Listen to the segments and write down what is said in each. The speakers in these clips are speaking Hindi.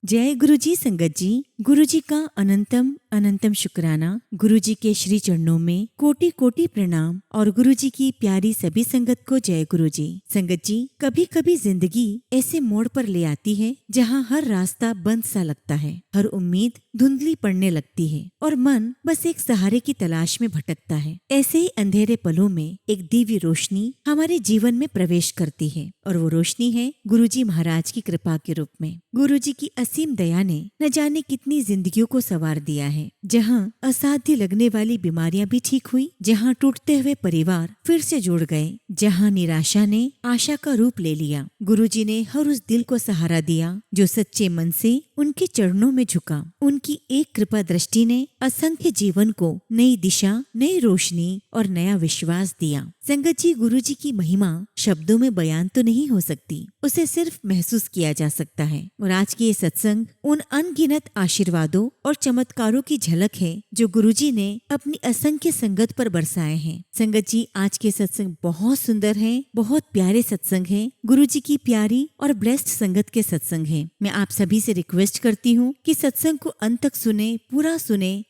जय गुरु जी संगत जी। गुरु जी का अनंतम अनंतम शुक्राना। गुरु जी के श्री चरणों में कोटि कोटि प्रणाम और गुरु जी की प्यारी सभी संगत को जय गुरु जी। संगत जी, कभी कभी जिंदगी ऐसे मोड़ पर ले आती है जहाँ हर रास्ता बंद सा लगता है, हर उम्मीद धुंधली पड़ने लगती है और मन बस एक सहारे की तलाश में भटकता है। ऐसे ही अंधेरे पलों में एक दिव्य रोशनी हमारे जीवन में प्रवेश करती है और वो रोशनी है गुरु जी महाराज की कृपा के रूप में। गुरु जी की असीम दया ने न जाने कितनी जिंदगियों को संवार दिया है। जहाँ असाध्य लगने वाली बीमारियां भी ठीक हुई, जहाँ टूटते हुए परिवार फिर से जुड़ गए, जहाँ निराशा ने आशा का रूप ले लिया, गुरु जी ने हर उस दिल को सहारा दिया जो सच्चे मन से उनके चरणों में झुका। उनकी एक कृपा दृष्टि ने असंख्य जीवन को नई दिशा, नई रोशनी और नया विश्वास दिया। संगत जी, गुरु जी की महिमा शब्दों में बयान तो नहीं हो सकती, उसे सिर्फ महसूस किया जा सकता है। और आज की ये सत्संग उन अनगिनत आशीर्वादों और चमत्कारों की झलक है जो गुरुजी ने अपनी असंख्य संगत पर बरसाए हैं। संगत जी, आज के सत्संग बहुत सुंदर हैं, बहुत प्यारे सत्संग हैं, गुरुजी की प्यारी और ब्लेस्ड संगत के सत्संग हैं। मैं आप सभी से रिक्वेस्ट करती हूँ कि सत्संग को अंत तक सुने,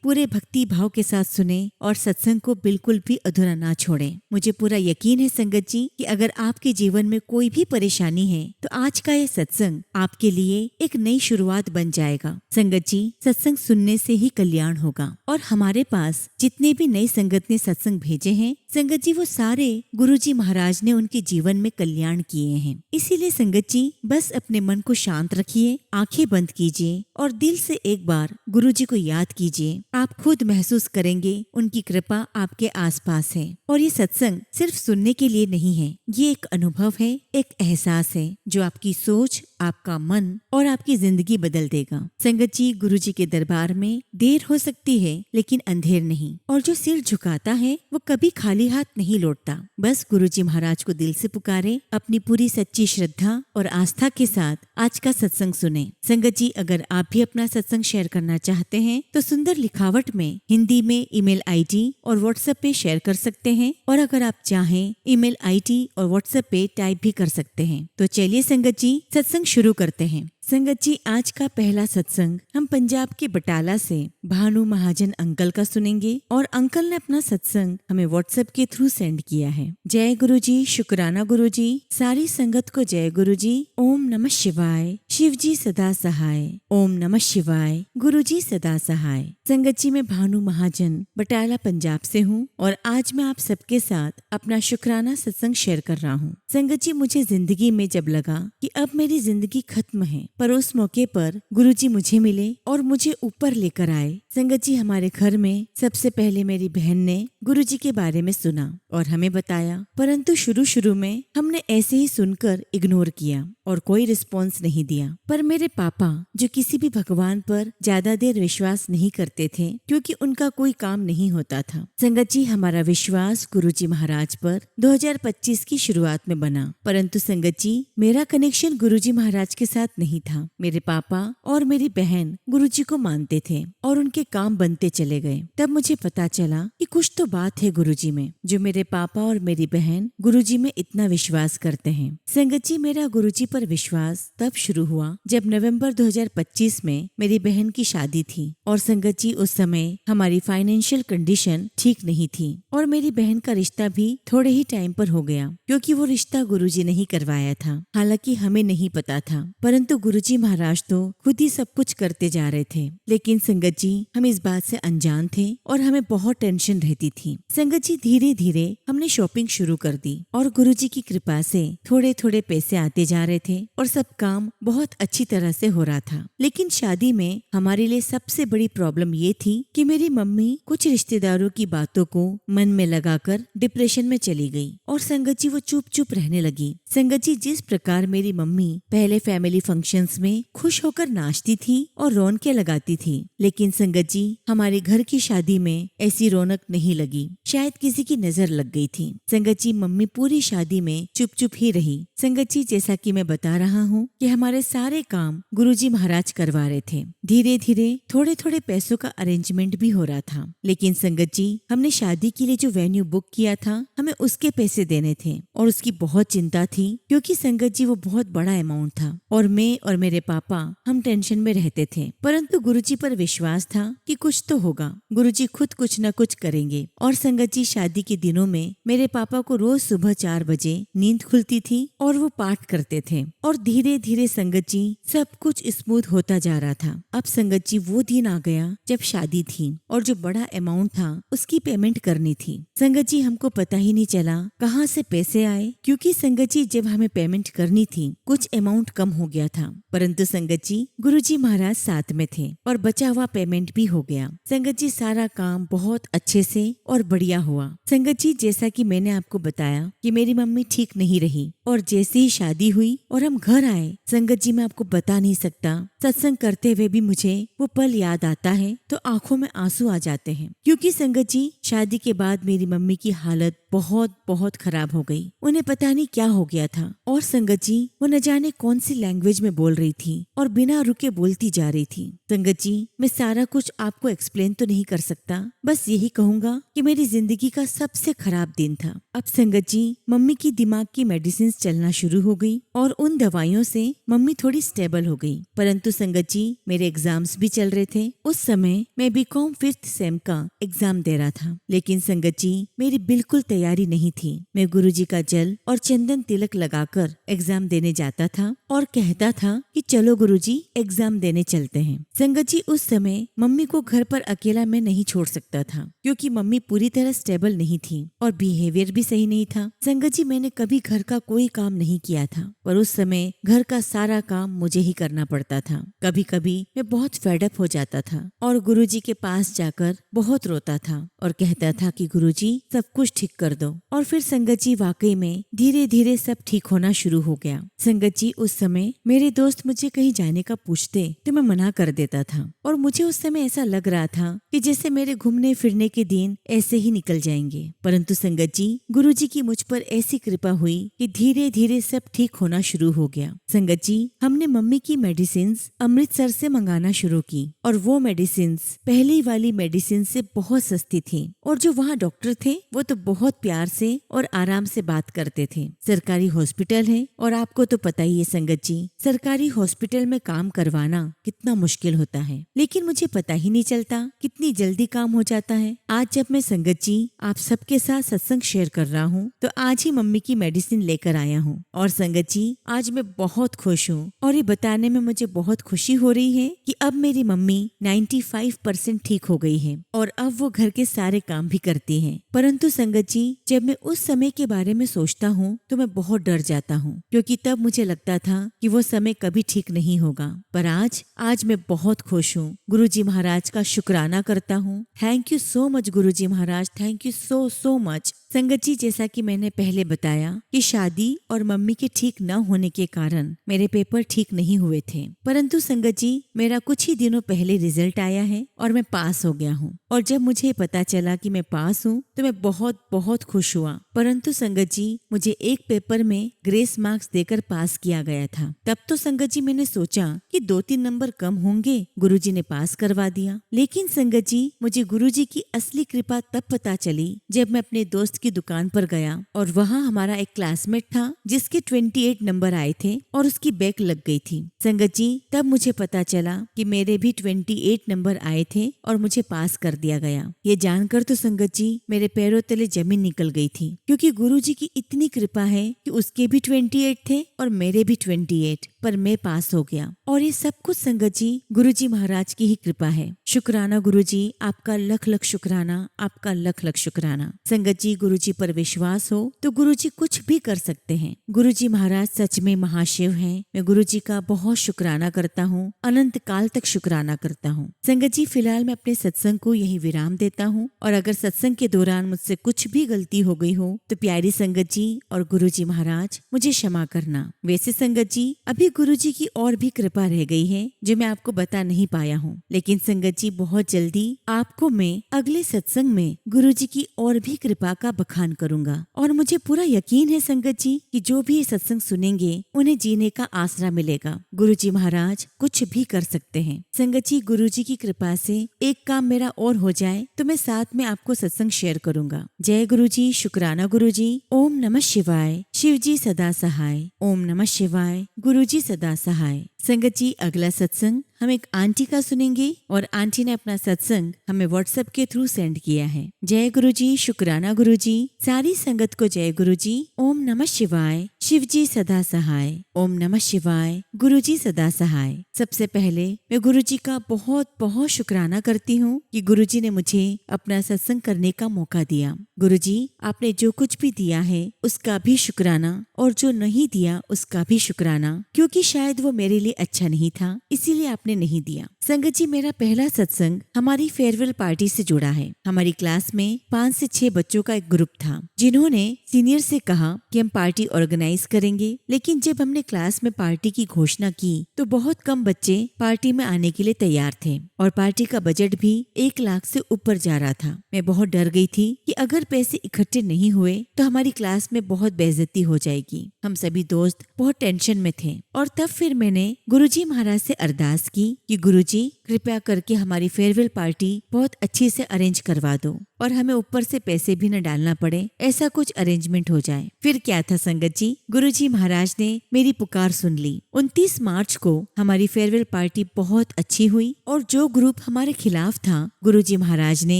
पूरे भक्ति भाव के साथ सुने और सत्संग को बिल्कुल भी अधूरा ना छोड़ें। मुझे पूरा यकीन है संगत जी कि अगर आपके जीवन में कोई भी परेशानी है तो आज का ये सत्संग आपके लिए एक नई शुरुआत बन जाएगा। संगत जी, सत्संग सुनने से ही कल्याण होगा और हमारे पास जितने भी नई संगत ने सत्संग भेजे हैं संगत जी, वो सारे गुरुजी महाराज ने उनके जीवन में कल्याण किए हैं। इसीलिए संगत जी, बस अपने मन को शांत रखिए, आंखें बंद कीजिए और दिल से एक बार गुरुजी को याद कीजिए। आप खुद महसूस करेंगे उनकी कृपा आपके आसपास है। और ये सत्संग सिर्फ सुनने के लिए नहीं है, ये एक अनुभव है, एक एहसास है जो आपकी सोच, आपका मन और आपकी जिंदगी बदल देगा। संगत जी, गुरुजी के दरबार में देर हो सकती है लेकिन अंधेर नहीं, और जो सिर झुकाता है वो कभी खाली हाथ नहीं लौटता। बस गुरुजी महाराज को दिल से पुकारे, अपनी पूरी सच्ची श्रद्धा और आस्था के साथ आज का सत्संग सुने। संगत जी, अगर आप भी अपना सत्संग शेयर करना चाहते हैं तो सुंदर लिखावट में हिंदी में ईमेल आईडी और व्हाट्सएप पे शेयर कर सकते हैं, और अगर आप चाहें ईमेल आईडी और व्हाट्सएप पे टाइप भी कर सकते हैं। तो चलिए संगत जी, सत्संग शुरू करते हैं। संगत जी, आज का पहला सत्संग हम पंजाब के बटाला से भानु महाजन अंकल का सुनेंगे और अंकल ने अपना सत्संग हमें व्हाट्सएप के थ्रू सेंड किया है। जय गुरु जी, शुक्राना गुरु जी, सारी संगत को जय गुरु जी। ओम नमः शिवाय, शिव जी सदा सहाय। ओम नमः शिवाय, गुरु जी सदा सहाय। संगत जी, मैं भानु महाजन बटाला पंजाब से हूँ और आज मैं आप सबके साथ अपना शुक्राना सत्संग शेयर कर रहा हूँ। संगत जी, मुझे जिंदगी में जब लगा कि अब मेरी जिंदगी खत्म है, पर उस मौके पर गुरुजी मुझे मिले और मुझे ऊपर लेकर आए। संगत जी, हमारे घर में सबसे पहले मेरी बहन ने गुरुजी के बारे में सुना और हमें बताया, परंतु शुरू में हमने ऐसे ही सुनकर इग्नोर किया और कोई रिस्पॉन्स नहीं दिया। पर मेरे पापा, जो किसी भी भगवान पर ज्यादा देर विश्वास नहीं करते थे क्योंकि उनका कोई काम नहीं होता था, संगत जी, हमारा विश्वास गुरुजी महाराज पर 2025 की शुरुआत में बना। परंतु संगत जी, मेरा कनेक्शन गुरुजी महाराज के साथ नहीं था। मेरे पापा और मेरी बहन गुरुजी को मानते थे और उनके काम बनते चले गए। तब मुझे पता चला कि कुछ तो बात है गुरुजी में, जो मेरे पापा और मेरी बहन गुरुजी में इतना विश्वास करते हैं। संगत जी, मेरा गुरुजी पर विश्वास तब शुरू हुआ जब नवंबर 2025 में मेरी बहन की शादी थी। और संगत जी, उस समय हमारी फाइनेंशियल कंडीशन ठीक नहीं थी और मेरी बहन का रिश्ता भी थोड़े ही टाइम पर हो गया क्योंकि वो रिश्ता गुरुजी ने ही करवाया था। हालांकि हमें नहीं पता था, परंतु गुरुजी महाराज तो खुद ही सब कुछ करते जा रहे थे। लेकिन संगत जी, हम इस बात से अनजान थे और हमें बहुत टेंशन रहती थी। संगत जी, धीरे धीरे हमने शॉपिंग शुरू कर दी और गुरुजी की कृपा से थोड़े थोड़े पैसे आते जा रहे थे और सब काम बहुत अच्छी तरह से हो रहा था। लेकिन शादी में हमारे लिए सबसे बड़ी प्रॉब्लम ये थी कि मेरी मम्मी कुछ रिश्तेदारों की बातों को मन में लगाकर डिप्रेशन में चली गई और संगत जी, वो चुप चुप रहने लगी। संगत जी, जिस प्रकार मेरी मम्मी पहले फैमिली फंक्शंस में खुश होकर नाचती थी और रौनकें लगाती थी, लेकिन संगत जी, हमारे घर की शादी में ऐसी रौनक नहीं लगी। शायद किसी की नजर लग गई थी। संगत जी, मम्मी पूरी शादी में चुप चुप ही रही। संगत जी, जैसा कि मैं बता रहा हूँ कि हमारे सारे काम गुरुजी महाराज करवा रहे थे। धीरे धीरे धीरे थोड़े थोड़े पैसों का अरेंजमेंट भी हो रहा था। लेकिन संगत जी, हमने शादी के लिए जो वेन्यू बुक किया था, हमें उसके पैसे देने थे और उसकी बहुत चिंता थी, क्योंकि संगत जी वो बहुत बड़ा अमाउंट था और मैं और मेरे पापा हम टेंशन में रहते थे। परंतु गुरुजी पर विश्वास था कि कुछ तो होगा, गुरुजी खुद कुछ न कुछ करेंगे। और संगत जी, शादी के दिनों में मेरे पापा को रोज सुबह 4 बजे नींद खुलती थी और वो पाठ करते थे और धीरे धीरे संगत जी सब कुछ स्मूथ होता जा रहा था। अब संगत जी वो दिन आ गया जब शादी थी और जो बड़ा अमाउंट था उसकी पेमेंट करनी थी। संगत जी, हमको पता ही नहीं चला कहाँ से पैसे आए, क्योंकि संगत जी जब हमें पेमेंट करनी थी कुछ अमाउंट कम हो गया था। परंतु संगत जी, गुरुजी महाराज साथ में थे और बचा हुआ पेमेंट भी हो गया। संगत जी, सारा काम बहुत अच्छे से और बढ़िया हुआ। संगत जी, जैसा कि मैंने आपको बताया कि मेरी मम्मी ठीक नहीं रही और जैसे ही शादी हुई और हम घर आए, संगत जी मैं आपको बता नहीं सकता, सत्संग करते हुए भी मुझे वो पल याद आता है तो आंखों में आंसू आ जाते हैं। क्योंकि संगत जी, शादी के बाद मेरी मम्मी की हालत बहुत बहुत खराब हो गई। उन्हें पता नहीं क्या हो गया था और संगत जी वो न जाने कौन सी लैंग्वेज में बोल रही थी और बिना रुके बोलती जा रही थी। संगत जी, मैं सारा कुछ आपको एक्सप्लेन तो नहीं कर सकता, बस यही कहूंगा कि मेरी जिंदगी का सबसे खराब दिन था। अब संगत जी, मम्मी की दिमाग की मेडिसिन चलना शुरू हो गई और उन दवाइयों से मम्मी थोड़ी स्टेबल हो गई। परंतु संगत जी, मेरे एग्जाम्स भी चल रहे थे। उस समय मैं बीकॉम 5th सेम का एग्जाम दे रहा था। लेकिन संगत जी, मेरी बिल्कुल तैयारी नहीं थी। मैं गुरुजी का जल और चंदन तिलक लगाकर एग्जाम देने जाता था और कहता था कि चलो गुरुजी, एग्जाम देने चलते हैं। संगत जी, उस समय मम्मी को घर पर अकेला मैं नहीं छोड़ सकता था, क्योंकि मम्मी पूरी तरह स्टेबल नहीं थी और बिहेवियर भी सही नहीं था। संगत जी, मैंने कभी घर का कोई काम नहीं किया था, पर उस समय घर का सारा काम मुझे ही करना पड़ता था। कभी कभी मैं बहुत फेडअप हो जाता था और गुरुजी के पास जाकर बहुत रोता था और कहता था कि गुरुजी सब कुछ ठीक कर दो। और फिर संगत जी, वाकई में धीरे धीरे सब ठीक होना शुरू हो गया। संगत जी, उस समय मेरे दोस्त मुझे कहीं जाने का पूछते तो मैं मना कर देता था और मुझे उस समय ऐसा लग रहा था कि जैसे मेरे घूमने फिरने के दिन ऐसे ही निकल जाएंगे। परंतु संगत जी, गुरुजी की मुझ पर ऐसी कृपा हुई कि धीरे धीरे सब ठीक होना शुरू हो गया। संगत जी, हमने मम्मी की मेडिसिन अमृतसर से मंगाना शुरू की और वो मेडिसिन पहली वाली मेडिसिन से बहुत सस्ती थी और जो वहाँ डॉक्टर थे वो तो बहुत प्यार से और आराम से बात करते थे। सरकारी हॉस्पिटल है और आपको तो पता ही है संगत जी, सरकारी हॉस्पिटल में काम करवाना कितना मुश्किल होता है। लेकिन मुझे पता ही नहीं चलता कितनी जल्दी काम हो जाता है। आज जब मैं संगत जी आप सबके साथ सत्संग शेयर कर रहा हूँ तो आज ही मम्मी की मेडिसिन लेकर आया हूँ और संगत जी आज मैं बहुत खुश हूँ और ये बताने में मुझे बहुत खुशी हो रही है कि अब मेरी मम्मी 95% ठीक हो गई है और अब वो घर के सारे काम भी करती है। परंतु संगत जी, जब मैं उस समय के बारे में सोचता हूँ तो मैं बहुत डर जाता हूँ, क्योंकि तब मुझे लगता था कि वो समय कभी ठीक नहीं होगा। पर आज मैं बहुत खुश हूँ। गुरुजी महाराज का शुक्राना करता हूँ। Thank you so much Guruji Maharaj, thank you so much. संगत जी, जैसा कि मैंने पहले बताया कि शादी और मम्मी के ठीक न होने के कारण मेरे पेपर ठीक नहीं हुए थे, परंतु संगत जी मेरा कुछ ही दिनों पहले रिजल्ट आया है और मैं पास हो गया हूँ। और जब मुझे पता चला कि मैं पास हूँ तो मैं बहुत बहुत खुश हुआ। परंतु संगत जी, मुझे एक पेपर में ग्रेस मार्क्स देकर पास किया गया था। तब तो संगत जी मैंने सोचा कि 2-3 नंबर कम होंगे, गुरुजी ने पास करवा दिया। लेकिन संगत जी, मुझे गुरुजी की असली कृपा तब पता चली जब मैं अपने दोस्त की दुकान पर गया और वहाँ हमारा एक क्लासमेट था जिसके 28 नंबर आए थे और उसकी बैक लग गई थी। संगत जी, तब मुझे पता चला कि मेरे भी 28 नंबर आए थे और मुझे पास कर दिया गया। ये जानकर तो संगत जी मेरे पैरों तले जमीन निकल गई थी, क्योंकि गुरुजी की इतनी कृपा है कि उसके भी 28 थे और मेरे भी 28, पर मैं पास हो गया। और ये सब कुछ संगत जी गुरुजी महाराज की ही कृपा है। शुक्राना गुरुजी, आपका लख लख शुक्राना, आपका लख लख शुक्राना। संगत जी, गुरुजी पर विश्वास हो तो गुरुजी कुछ भी कर सकते हैं। गुरुजी महाराज सच में महाशिव हैं। मैं गुरुजी का बहुत शुक्राना करता हूँ, अनंत काल तक शुक्राना करता हूँ। संगत जी, फिलहाल मैं अपने सत्संग को यही विराम देता हूँ और अगर सत्संग के दौरान मुझसे कुछ भी गलती हो गई हो तो प्यारी संगत जी और गुरुजी महाराज मुझे क्षमा करना। वैसे संगत जी, अभी गुरुजी की और भी कृपा रह गई है जो मैं आपको बता नहीं पाया हूँ। लेकिन संगत जी, जी बहुत जल्दी आपको मैं अगले सत्संग में गुरुजी की और भी कृपा का बखान करूंगा और मुझे पूरा यकीन है संगत जी कि जो भी ये सत्संग सुनेंगे उन्हें जीने का आसरा मिलेगा। गुरुजी महाराज कुछ भी कर सकते हैं। संगत जी गुरुजी की कृपा से एक काम मेरा और हो जाए तो मैं साथ में आपको सत्संग शेयर करूंगा। जय गुरुजी, शुक्राना गुरुजी। ओम नमः शिवाय। शिव जी सदा सहाय। ओम नमः शिवाय। गुरुजी सदा सहाय। संगत जी अगला सत्संग हम एक आंटी का सुनेंगे और आंटी ने अपना सत्संग हमें व्हाट्सएप के थ्रू सेंड किया है। जय गुरुजी, शुक्राना गुरुजी। सारी संगत को जय गुरुजी। ओम नमः शिवाय। शिव जी सदा सहाय। ओम नमः शिवाय। गुरुजी सदा सहाय। सबसे पहले मैं गुरुजी का बहुत बहुत शुक्राना करती हूँ कि गुरुजी ने मुझे अपना सत्संग करने का मौका दिया। गुरुजी आपने जो कुछ भी दिया है उसका भी शुक्राना और जो नहीं दिया उसका भी शुक्राना, क्योंकि शायद वो मेरे लिए अच्छा नहीं था इसीलिए आपने नहीं दिया। संगत जी मेरा पहला सत्संग हमारी फेयरवेल पार्टी से जुड़ा है। हमारी क्लास में 5 से 6 बच्चों का एक ग्रुप था जिन्होंने सीनियर से कहा कि हम पार्टी ऑर्गेनाइज करेंगे, लेकिन जब हमने क्लास में पार्टी की घोषणा की तो बहुत कम बच्चे पार्टी में आने के लिए तैयार थे और पार्टी का बजट भी 1 लाख से ऊपर जा रहा था। मैं बहुत डर गई थी कि अगर पैसे इकट्ठे नहीं हुए तो हमारी क्लास में बहुत बेइज्जती हो जाएगी। हम सभी दोस्त बहुत टेंशन में थे और तब फिर मैंने गुरुजी महाराज से अरदास की कि गुरुजी कृपया करके हमारी फेयरवेल पार्टी बहुत अच्छी से अरेंज करवा दो और हमें ऊपर से पैसे भी न डालना पड़े, ऐसा कुछ अरेंजमेंट हो जाए। फिर क्या था संगत जी, गुरुजी महाराज ने मेरी पुकार सुन ली। 29 मार्च को हमारी फेयरवेल पार्टी बहुत अच्छी हुई और जो ग्रुप हमारे खिलाफ था गुरुजी महाराज ने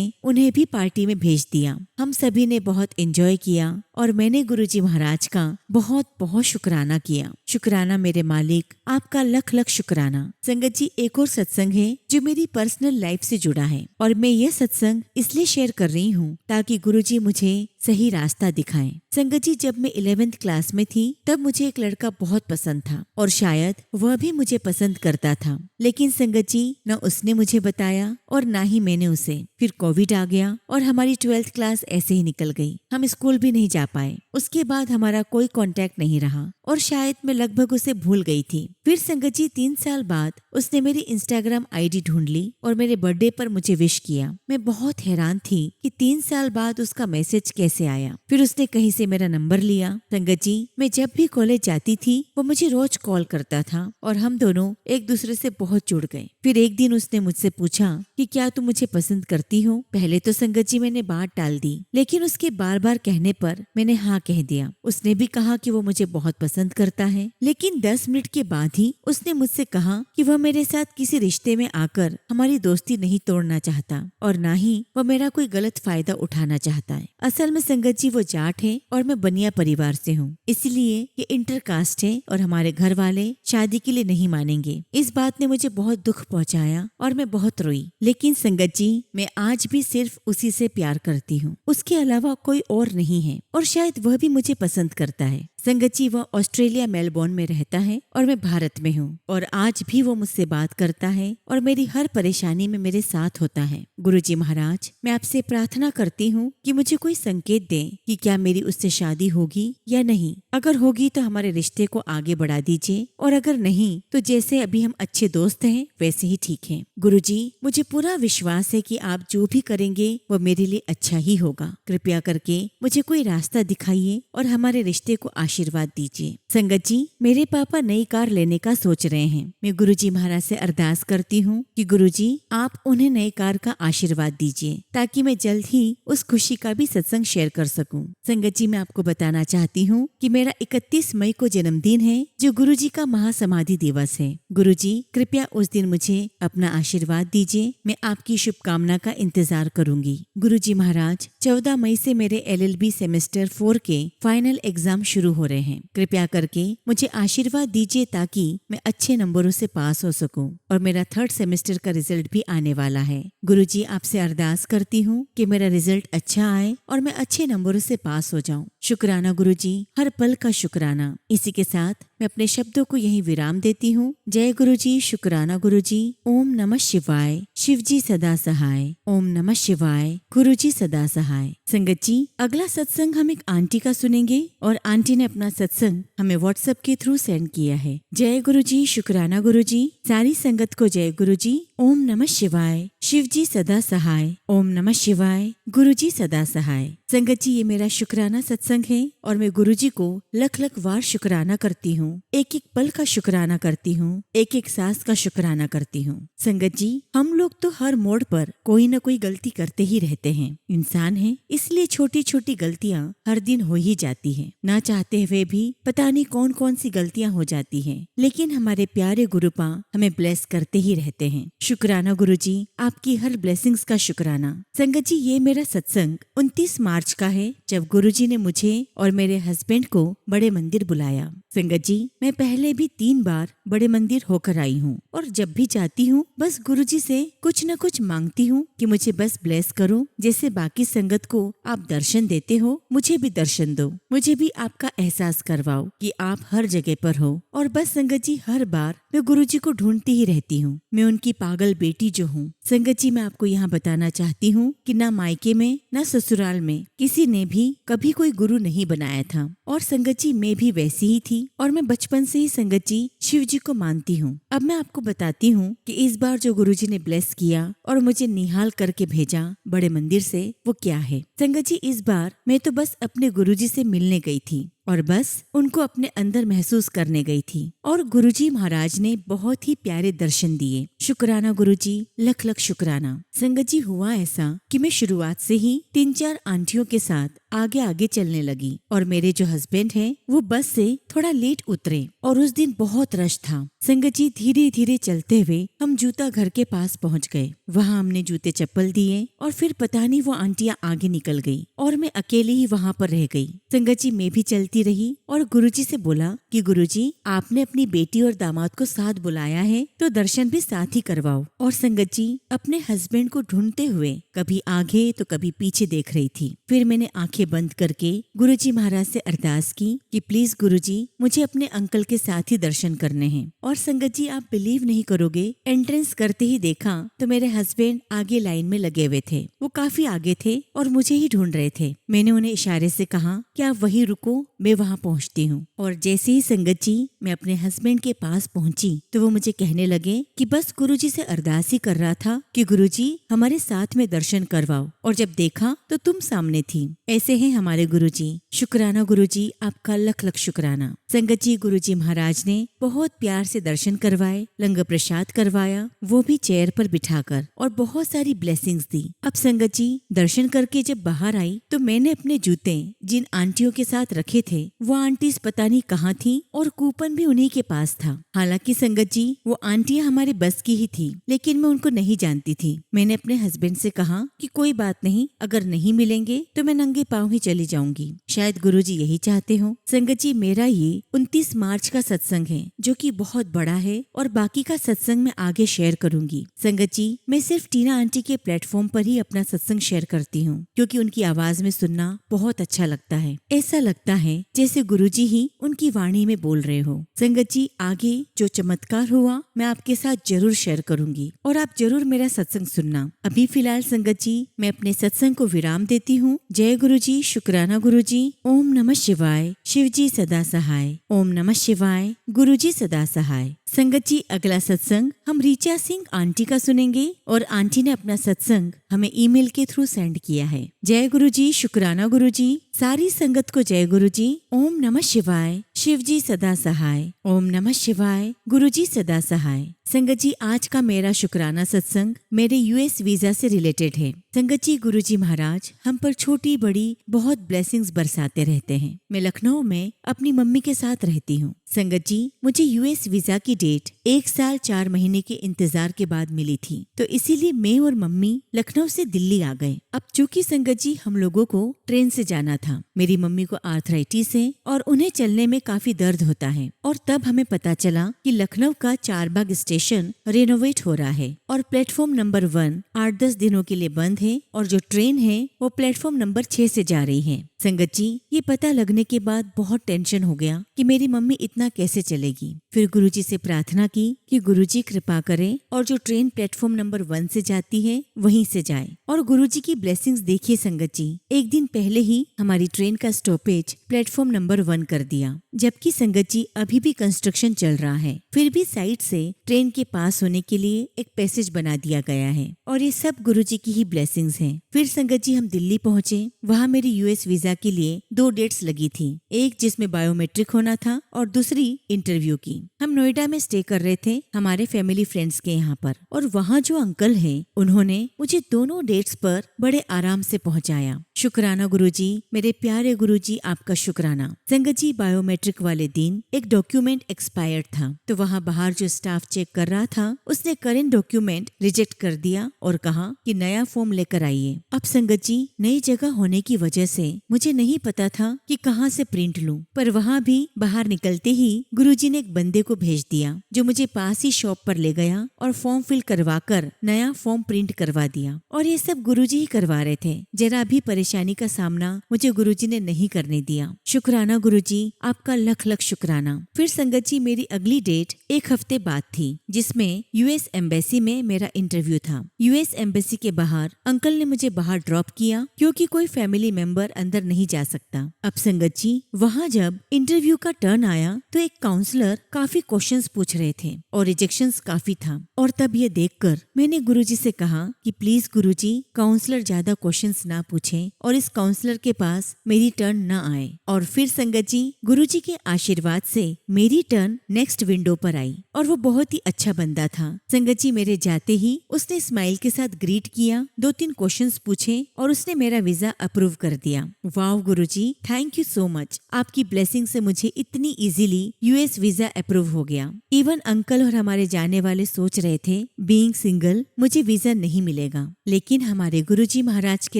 उन्हें भी पार्टी में भेज दिया। हम सभी ने बहुत एंजॉय किया और मैंने गुरुजी महाराज का बहुत बहुत शुक्राना किया। शुक्राना मेरे मालिक, आपका लख लख शुक्राना। संगत जी एक और सत्संग है जो मेरी पर्सनल लाइफ से जुड़ा है और मैं ये सत्संग इसलिए शेयर कर रही हूँ ताकि गुरुजी मुझे सही रास्ता दिखाएं। संगत जी जब मैं 11th क्लास में थी तब मुझे एक लड़का बहुत पसंद था और शायद वह भी मुझे पसंद करता था, लेकिन संगत जी न उसने मुझे बताया और ना ही मैंने उसे। फिर कोविड आ गया और हमारी 12th क्लास ऐसे ही निकल गई। हम स्कूल भी नहीं जा पाए। उसके बाद हमारा कोई कांटेक्ट नहीं रहा और शायद मैं लगभग उसे भूल गई थी। फिर संगत जी 3 साल बाद उसने मेरी इंस्टाग्राम आईडी ढूंढ ली और मेरे बर्थडे पर मुझे विश किया। मैं बहुत हैरान थी कि 3 साल बाद उसका मैसेज कैसे आया। फिर उसने कहीं से मेरा नंबर लिया। संगत जी मैं जब भी कॉलेज जाती थी वो मुझे रोज कॉल करता था और हम दोनों एक दूसरे से बहुत जुड़ गए। फिर एक दिन उसने मुझसे पूछा कि क्या तुम मुझे पसंद करती हो। पहले तो संगत जी मैंने बात टाल दी, लेकिन उसके बार बार कहने पर मैंने हाँ कह दिया। उसने भी कहा कि वो मुझे बहुत पसंद करता है, लेकिन 10 मिनट के बाद ही उसने मुझसे कहा कि वह मेरे साथ किसी रिश्ते में आकर हमारी दोस्ती नहीं तोड़ना चाहता और ना ही वह मेरा कोई गलत फायदा उठाना चाहता है। असल में संगत जी वो जाट है और मैं बनिया परिवार से हूँ, इसलिए ये इंटरकास्ट है और हमारे घर वाले शादी के लिए नहीं मानेंगे। इस बात ने मुझे बहुत दुख पहुँचाया और मैं बहुत रोई। लेकिन संगत जी मैं आज भी सिर्फ उसी से प्यार करती हूँ, उसके अलावा कोई और नहीं है और शायद वह भी मुझे पसंद करता है। संगत जी वह ऑस्ट्रेलिया मेलबोर्न में रहता है और मैं भारत में हूँ और आज भी वो मुझसे बात करता है और मेरी हर परेशानी में मेरे साथ होता है। गुरुजी महाराज मैं आपसे प्रार्थना करती हूँ कि मुझे कोई संकेत दें कि क्या मेरी उससे शादी होगी या नहीं। अगर होगी तो हमारे रिश्ते को आगे बढ़ा दीजिए और अगर नहीं तो जैसे अभी हम अच्छे दोस्त हैं वैसे ही ठीक है। गुरुजी मुझे पूरा विश्वास है कि आप जो भी करेंगे वो मेरे लिए अच्छा ही होगा। कृपया करके मुझे कोई रास्ता दिखाइए और हमारे रिश्ते को आशीर्वाद दीजिए। संगत जी मेरे पापा नई कार लेने का सोच रहे हैं। मैं गुरुजी महाराज से अरदास करती हूँ कि गुरुजी आप उन्हें नई कार का आशीर्वाद दीजिए ताकि मैं जल्द ही उस खुशी का भी सत्संग शेयर कर सकूं। संगत जी मैं आपको बताना चाहती हूँ कि मेरा 31 मई को जन्मदिन है जो गुरुजी का महासमाधि दिवस है। गुरुजी कृपया उस दिन मुझे अपना आशीर्वाद दीजिए। मैं आपकी शुभकामना का इंतजार करूंगी। गुरुजी महाराज 14 मई से मेरे LLB सेमेस्टर 4 के फाइनल एग्जाम शुरू हो रहे हैं। कृपया करके मुझे आशीर्वाद दीजिए ताकि मैं अच्छे नंबरों से पास हो सकूं और मेरा 3rd सेमेस्टर का रिजल्ट भी आने वाला है। गुरुजी आपसे अरदास करती हूँ कि मेरा रिजल्ट अच्छा आए और मैं अच्छे नंबरों से पास हो जाऊं। शुक्राना गुरुजी, हर पल का शुक्राना। इसी के साथ मैं अपने शब्दों को यहीं विराम देती हूँ। जय गुरुजी, शुक्राना गुरुजी। ओम नमः शिवाय। शिवजी सदा सहाय। ओम नमः शिवाय। गुरुजी सदा सहाय। संगत जी, अगला सत्संग हम एक आंटी का सुनेंगे और आंटी ने अपना सत्संग हमें व्हाट्सएप के थ्रू सेंड किया है। जय गुरुजी, शुक्राना गुरुजी। सारी संगत को जय गुरुजी। ओम नमः शिवाय। शिवजी सदा सहाय। ओम नमः शिवाय। गुरुजी सदा सहाय। संगत जी, ये मेरा शुक्राना सत्संग है और मैं गुरुजी को लख लख वार शुक्राना करती हूँ। एक एक पल का शुक्राना करती हूँ, एक एक सांस का शुक्राना करती हूँ। संगत जी, हम लोग तो हर मोड़ पर कोई न कोई गलती करते ही रहते हैं। इंसान हैं, इसलिए छोटी छोटी गलतियाँ हर दिन हो ही जाती हैं। ना चाहते हुए भी पता नहीं कौन कौन सी गलतियाँ हो जाती हैं, लेकिन हमारे प्यारे गुरुपा हमें ब्लेस करते ही रहते हैं। शुक्राना गुरुजी, आपकी हर ब्लेसिंग्स का शुक्राना। संगत जी, ये मेरा सत्संग 29 मार्च का है, जब गुरुजी ने मुझे और मेरे हस्बैंड को बड़े मंदिर बुलाया। संगत जी, मैं पहले भी 3 बार बड़े मंदिर होकर आई हूँ और जब भी जाती हूँ बस गुरुजी से कुछ न कुछ मांगती हूँ कि मुझे बस ब्लेस करो। जैसे बाकी संगत को आप दर्शन देते हो, मुझे भी दर्शन दो, मुझे भी आपका एहसास करवाओ कि आप हर जगह पर हो। और बस संगत जी, हर बार मैं गुरुजी को ढूंढती ही रहती हूँ। मैं उनकी पागल बेटी जो हूँ। संगत जी, मैं आपको यहाँ बताना चाहती हूँ कि ना मायके में ना ससुराल में किसी ने भी कभी कोई गुरु नहीं बनाया था। और संगत जी, मैं भी वैसी ही थी और मैं बचपन से ही संगत जी शिव जी को मानती हूँ। अब मैं आपको बताती हूँ कि इस बार जो गुरुजी ने ब्लेस किया और मुझे निहाल करके भेजा बड़े मंदिर से, वो क्या है। संगत जी, इस बार मैं तो बस अपने गुरुजी से मिलने गई थी और बस उनको अपने अंदर महसूस करने गई थी और गुरुजी महाराज ने बहुत ही प्यारे दर्शन दिए। शुक्राना गुरुजी, लख लख शुक्राना। संगत जी, हुआ ऐसा कि मैं शुरुआत से ही 3-4 आंटियों के साथ आगे आगे चलने लगी और मेरे जो हस्बैंड हैं वो बस से थोड़ा लेट उतरे और उस दिन बहुत रश था। संगत जी, धीरे धीरे चलते हुए हम जूता घर के पास पहुंच गए। वहां हमने जूते चप्पल दिए और फिर पता नहीं वो आंटियां आगे निकल गई और मैं अकेले ही वहां पर रह गई। संगत जी, मैं भी चलती रही और गुरुजी से बोला कि गुरुजी, आपने अपनी बेटी और दामाद को साथ बुलाया है तो दर्शन भी साथ ही करवाओ। और संगत जी, अपने हस्बैंड को ढूंढते हुए कभी आगे तो कभी पीछे देख रही थी। फिर मैंने आंखें बंद करके गुरुजी महाराज से अरदास की कि प्लीज गुरुजी, मुझे अपने अंकल के साथ ही दर्शन करने हैं। और संगत जी, आप बिलीव नहीं करोगे, एंट्रेंस करते ही देखा तो मेरे हस्बैंड आगे लाइन में लगे हुए थे। वो काफी आगे थे और मुझे ही ढूंढ रहे थे। मैंने उन्हें इशारे से कहा कि आप वहीं रुको, मैं वहाँ पहुँचती हूँ। और जैसे ही संगत जी मैं अपने हस्बैंड के पास पहुँची तो वो मुझे कहने लगे कि बस गुरुजी से अरदास ही कर रहा था कि गुरुजी हमारे साथ में दर्शन करवाओ, और जब देखा तो तुम सामने थी। ऐसे हैं हमारे गुरुजी। शुक्राना गुरुजी, आपका लख लख शुक्राना। संगत जी, गुरुजी महाराज ने बहुत प्यार से दर्शन करवाए, लंगर प्रसाद करवाया, वो भी चेयर पर बिठाकर, और बहुत सारी ब्लेसिंग्स दी। अब संगत जी, दर्शन करके जब बाहर आई तो मैंने अपने जूते जिन आंटियों के साथ रखे थे वो आंटीज पता नहीं कहाँ थी और कूपन भी उन्हीं के पास था। हालांकि संगत जी, वो आंटियां हमारे बस की ही थी, लेकिन मैं उनको नहीं जानती थी। मैंने अपने हस्बैंड से कहा कि कोई बात नहीं, अगर नहीं मिलेंगे तो मैं नंगे पांव ही चली जाऊंगी। शायद गुरुजी यही चाहते हो। संगत जी, मेरा ये 29 मार्च का सत्संग है जो कि बहुत बड़ा है और बाकी का सत्संग मैं आगे शेयर करूंगी। संगत जी, मैं सिर्फ टीना आंटी के प्लेटफॉर्म पर ही अपना सत्संग शेयर करती हूँ क्योंकि उनकी आवाज में सुनना बहुत अच्छा लगता है। ऐसा लगता है जैसे गुरुजी ही उनकी वाणी में बोल रहे हो। संगत जी, आगे जो चमत्कार हुआ मैं आपके साथ जरूर शेयर करूंगी और आप जरूर मेरा सत्संग सुनना। अभी फिलहाल संगत जी, मैं अपने सत्संग को विराम देती हूँ। जय गुरुजी, शुक्राना गुरुजी। ओम नमः शिवाय। शिवजी सदा सहाय। ओम नमः शिवाय। गुरुजी सदा सहाय। संगत जी, अगला सत्संग हम रीचा सिंह आंटी का सुनेंगे और आंटी ने अपना सत्संग हमें ईमेल के थ्रू सेंड किया है। जय गुरुजी, शुक्राना गुरुजी। सारी संगत को जय गुरुजी। ओम नमः शिवाय। शिवजी सदा सहाय। ओम नमः शिवाय। गुरुजी सदा सहाय। संगत जी, आज का मेरा शुक्राना सत्संग मेरे यूएस वीजा से रिलेटेड है। संगत जी, गुरुजी महाराज हम पर छोटी बड़ी बहुत ब्लेसिंग्स बरसाते रहते हैं। मैं लखनऊ में अपनी मम्मी के साथ रहती हूँ। संगत जी, मुझे यूएस वीजा की डेट 1 साल 4 महीने के इंतजार के बाद मिली थी, तो इसीलिए मैं और मम्मी लखनऊ से दिल्ली आ गए। अब चूंकि संगत जी हम लोगों को ट्रेन से जाना था, मेरी मम्मी को आर्थराइटिस है और उन्हें चलने में काफी दर्द होता है, और तब हमें पता चला कि लखनऊ का चारबाग स्टेशन रेनोवेट हो रहा है और प्लेटफॉर्म नंबर 1 8-10 दिनों के लिए बंद है और जो ट्रेन है वो प्लेटफॉर्म नंबर 6 से जा रही है। संगत जी, ये पता लगने के बाद बहुत टेंशन हो गया कि मेरी मम्मी इतना कैसे चलेगी। फिर गुरुजी से प्रार्थना की कि गुरुजी कृपा करें और जो ट्रेन प्लेटफॉर्म नंबर 1 से जाती है वहीं से जाए। और गुरुजी की ब्लेसिंग्स देखिए संगत जी, एक दिन पहले ही हमारी ट्रेन का स्टॉपेज प्लेटफॉर्म नंबर 1 कर दिया, जबकि संगत जी अभी भी कंस्ट्रक्शन चल रहा है। फिर भी साइड से ट्रेन के पास होने के लिए एक पैसेज बना दिया गया है और ये सब गुरुजी की ही ब्लेसिंग्स हैं। फिर संगत जी हम दिल्ली पहुंचे। वहाँ मेरी यूएस वीजा के लिए 2 डेट्स लगी थी, एक जिसमें बायोमेट्रिक होना था और दूसरी इंटरव्यू की। हम नोएडा में स्टे कर रहे थे हमारे फैमिली फ्रेंड्स के यहाँ पर, और वहाँ जो अंकल हैं उन्होंने मुझे दोनों डेट्स पर बड़े आराम से पहुँचाया। शुक्राना गुरुजी, मेरे प्यारे गुरुजी, आपका शुक्राना। संगत जी बायोमेट्रिक वाले दिन एक डॉक्यूमेंट एक्सपायर्ड था, तो वहाँ बाहर जो स्टाफ चेक कर रहा था उसने करंट डॉक्यूमेंट रिजेक्ट कर दिया और कहा कि नया फॉर्म लेकर आइए। अब संगत जी नई जगह होने की वजह से मुझे नहीं पता था कि कहाँ से प्रिंट लूं, पर वहाँ भी बाहर निकलते ही गुरुजी ने एक बंदे को भेज दिया जो मुझे पास ही शॉप पर ले गया और फॉर्म फिल करवा कर नया फॉर्म प्रिंट करवा दिया। और ये सब गुरुजी ही करवा रहे थे, जरा भी परेशानी का सामना मुझे गुरुजी ने नहीं करने दिया। शुक्राना गुरुजी, आपका लख लख शुक्राना। फिर संगत जी मेरी अगली डेट एक हफ्ते बाद थी, जिसमें यूएस एम्बेसी में मेरा इंटरव्यू था। यूएस एम्बेसी के बाहर अंकल ने मुझे बाहर ड्रॉप किया क्योंकि कोई फैमिली मेंबर अंदर नहीं जा सकता। अब संगत जी वहाँ जब इंटरव्यू का टर्न आया तो एक काउंसलर काफी क्वेश्चंस पूछ रहे थे और रिजेक्शंस काफी था, और तब ये देखकर मैंने गुरुजी से कहा कि प्लीज गुरुजी काउंसलर ज्यादा क्वेश्चंस ना पूछें और इस काउंसलर के पास मेरी टर्न ना आए। और फिर संगत जी गुरुजी के आशीर्वाद से मेरी टर्न नेक्स्ट विंडो पर आई और वो बहुत ही अच्छा बंदा था। संगत जी मेरे जाते ही उसने स्माइल के साथ ग्रीट किया, 2-3 क्वेश्चंस पूछे और उसने मेरा वीजा अप्रूव कर दिया। वाव गुरुजी, थैंक यू सो मच। आपकी ब्लेसिंग से मुझे इतनी इजीली यूएस वीजा अप्रूव हो गया। इवन अंकल और हमारे जाने वाले सोच रहे थे बीइंग सिंगल मुझे वीजा नहीं मिलेगा, लेकिन हमारे गुरुजी महाराज के